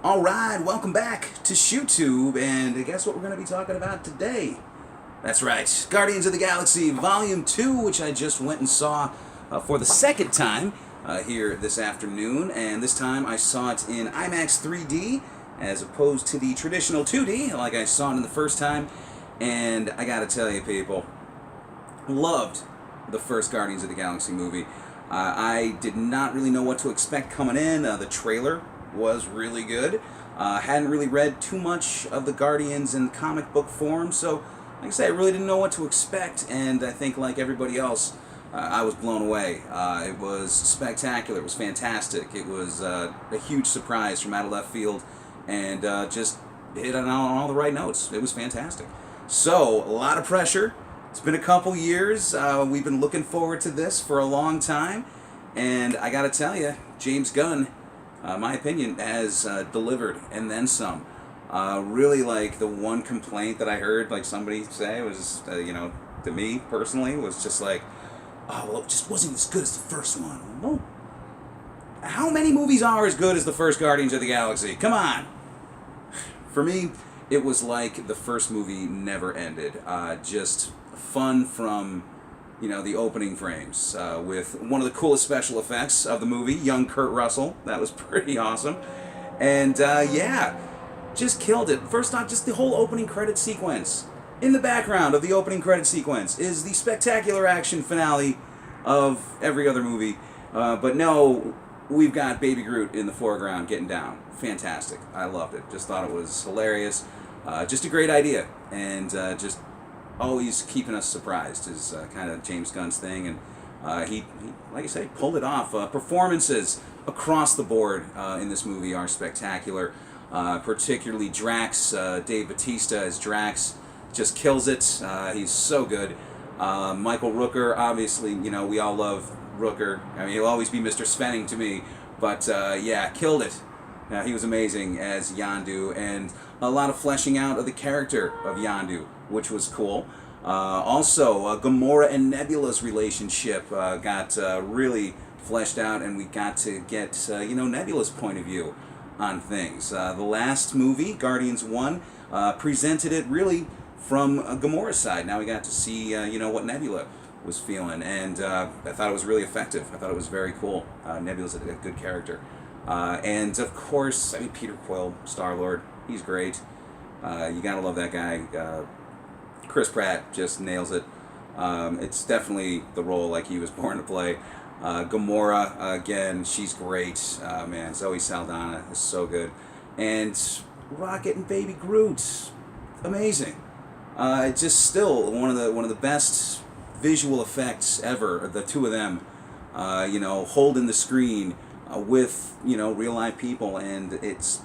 Alright, welcome back to ShootTube, and guess what we're going to be talking about today? That's right, Guardians of the Galaxy Volume 2, which I just went and saw for the second time here this afternoon, and this time I saw it in IMAX 3D as opposed to the traditional 2D, like I saw it in the first time, and I gotta tell you people, loved the first Guardians of the Galaxy movie. I did not really know what to expect coming in. The trailer was really good. Hadn't really read too much of the Guardians in comic book form, so like I say, I really didn't know what to expect, and I think like everybody else, I was blown away. It was spectacular, it was fantastic, it was a huge surprise from out of left field, and just hit on all the right notes. It was fantastic. So, a lot of pressure. It's been a couple years. We've been looking forward to this for a long time, and I gotta tell you, James Gunn, my opinion, has delivered and then some. Really, like, the one complaint that I heard, like, somebody say was, to me personally, was just like, oh, well, it just wasn't as good as the first one. Well, how many movies are as good as the first Guardians of the Galaxy? Come on! For me, it was like the first movie never ended. Just fun from, the opening frames, with one of the coolest special effects of the movie, young Kurt Russell. That was pretty awesome. And, just killed it. First off, just the whole opening credit sequence. In the background of the opening credit sequence is the spectacular action finale of every other movie. But no, we've got Baby Groot in the foreground getting down. Fantastic. I loved it. Just thought it was hilarious. Just a great idea. And just always keeping us surprised is kind of James Gunn's thing. And he, like I say, pulled it off. Performances across the board in this movie are spectacular. Particularly Drax, Dave Bautista as Drax, just kills it. He's so good. Michael Rooker, obviously, we all love Rooker. I mean, he'll always be Mr. Svenning to me, but killed it. He was amazing as Yondu, and a lot of fleshing out of the character of Yondu, which was cool. Also, Gamora and Nebula's relationship got really fleshed out, and we got to get Nebula's point of view on things. The last movie, Guardians 1, presented it really from Gamora's side. Now we got to see, what Nebula was feeling, and I thought it was really effective. I thought it was very cool. Nebula's a good character. And of course, Peter Quill, Star-Lord, he's great. You gotta love that guy. Chris Pratt just nails it. It's definitely the role like he was born to play. Gamora, again, she's great. Man, Zoe Saldana is so good. And Rocket and Baby Groot, amazing. Just still one of the best visual effects ever. The two of them, holding the screen with real live people, and it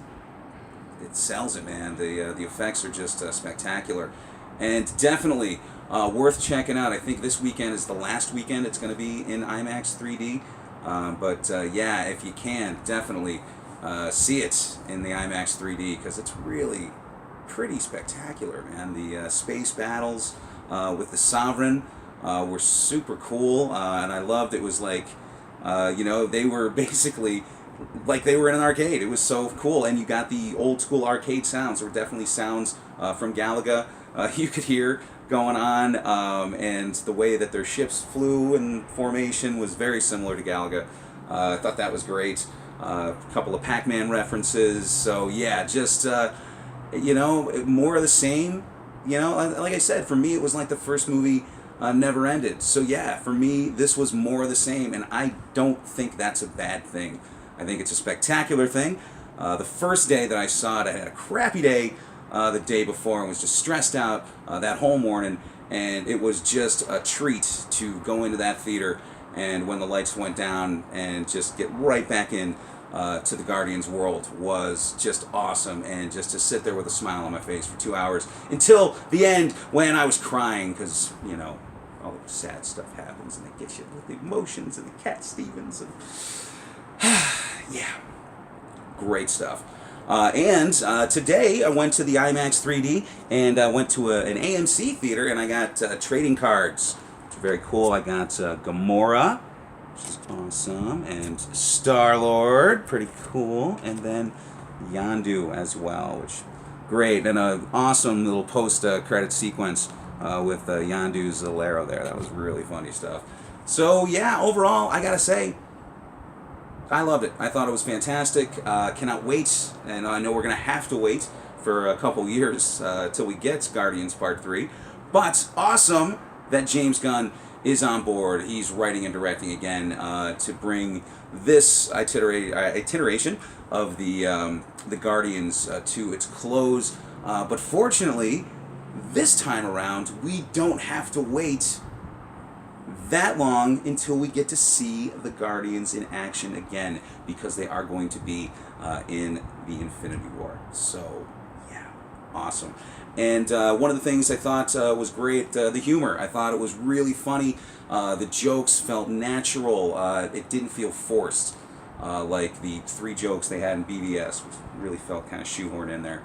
sells it, man. The effects are just spectacular, and definitely worth checking out. I think this weekend is the last weekend it's going to be in IMAX 3D. But if you can, definitely see it in the IMAX 3D, because it's really pretty spectacular, man. The space battles with the Sovereign were super cool, and I loved it. Was like, they were basically like they were in an arcade. It was so cool, and you got the old school arcade sounds. There were definitely sounds from Galaga you could hear going on, and the way that their ships flew in formation was very similar to Galaga. I thought that was great. A couple of Pac-Man references. So yeah, just more of the same. Like I said, for me it was like the first movie never ended. So yeah, for me this was more of the same, and I don't think that's a bad thing. I think it's a spectacular thing. The first day that I saw it, I had a crappy day the day before and was just stressed out that whole morning, and it was just a treat to go into that theater, and when the lights went down and just get right back in to the Guardians world was just awesome, and just to sit there with a smile on my face for 2 hours until the end, when I was crying because all the sad stuff happens and they get you with the emotions and the Cat Stevens and yeah, great stuff. And today I went to the IMAX 3D, and I went to an AMC theater, and I got trading cards, which are very cool. I got Gamora, which is awesome, and Star-Lord, pretty cool, and then Yondu as well, which great, and an awesome little post-credit sequence with Yondu's Lero there. That was really funny stuff. So yeah, overall, I gotta say, I loved it. I thought it was fantastic. Cannot wait, and I know we're gonna have to wait for a couple years till we get Guardians Part 3. But awesome that James Gunn is on board. He's writing and directing again to bring this iteration of the Guardians to its close. But fortunately, this time around, we don't have to wait that long until we get to see the Guardians in action again, because they are going to be in the Infinity War. So, yeah, awesome. And one of the things I thought was great, the humor. I thought it was really funny. The jokes felt natural. It didn't feel forced, like the 3 jokes they had in BVS, which really felt kind of shoehorned in there.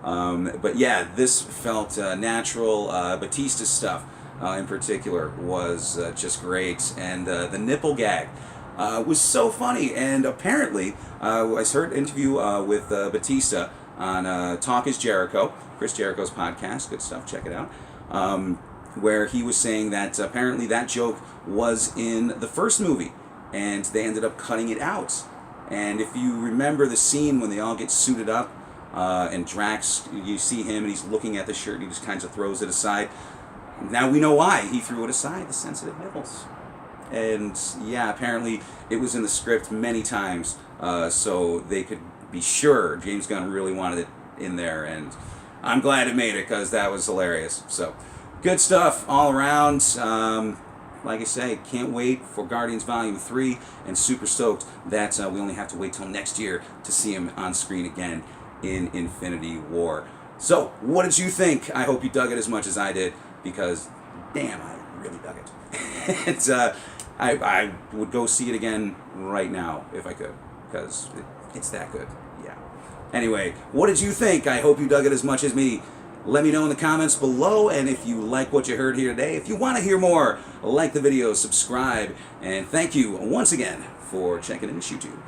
But yeah, this felt natural. Batista's stuff in particular was just great, and the nipple gag was so funny. And apparently, I heard an interview with Batista on Talk is Jericho, Chris Jericho's podcast. Good stuff, check it out. Where he was saying that apparently that joke was in the first movie, and they ended up cutting it out. And if you remember the scene when they all get suited up, and Drax, you see him and he's looking at the shirt and he just kind of throws it aside. Now we know why he threw it aside, the sensitive nipples. And yeah, apparently it was in the script many times, so they could be sure James Gunn really wanted it in there, and I'm glad it made it, because that was hilarious. So, good stuff all around. Like I say, can't wait for Guardians Volume 3, and super stoked that we only have to wait till next year to see him on screen again in Infinity War. So, what did you think? I hope you dug it as much as I did, because, damn, I really dug it. And I would go see it again right now if I could, because it's that good. Yeah. Anyway, what did you think? I hope you dug it as much as me. Let me know in the comments below, and if you like what you heard here today, if you want to hear more, like the video, subscribe, and thank you once again for checking in YouTube.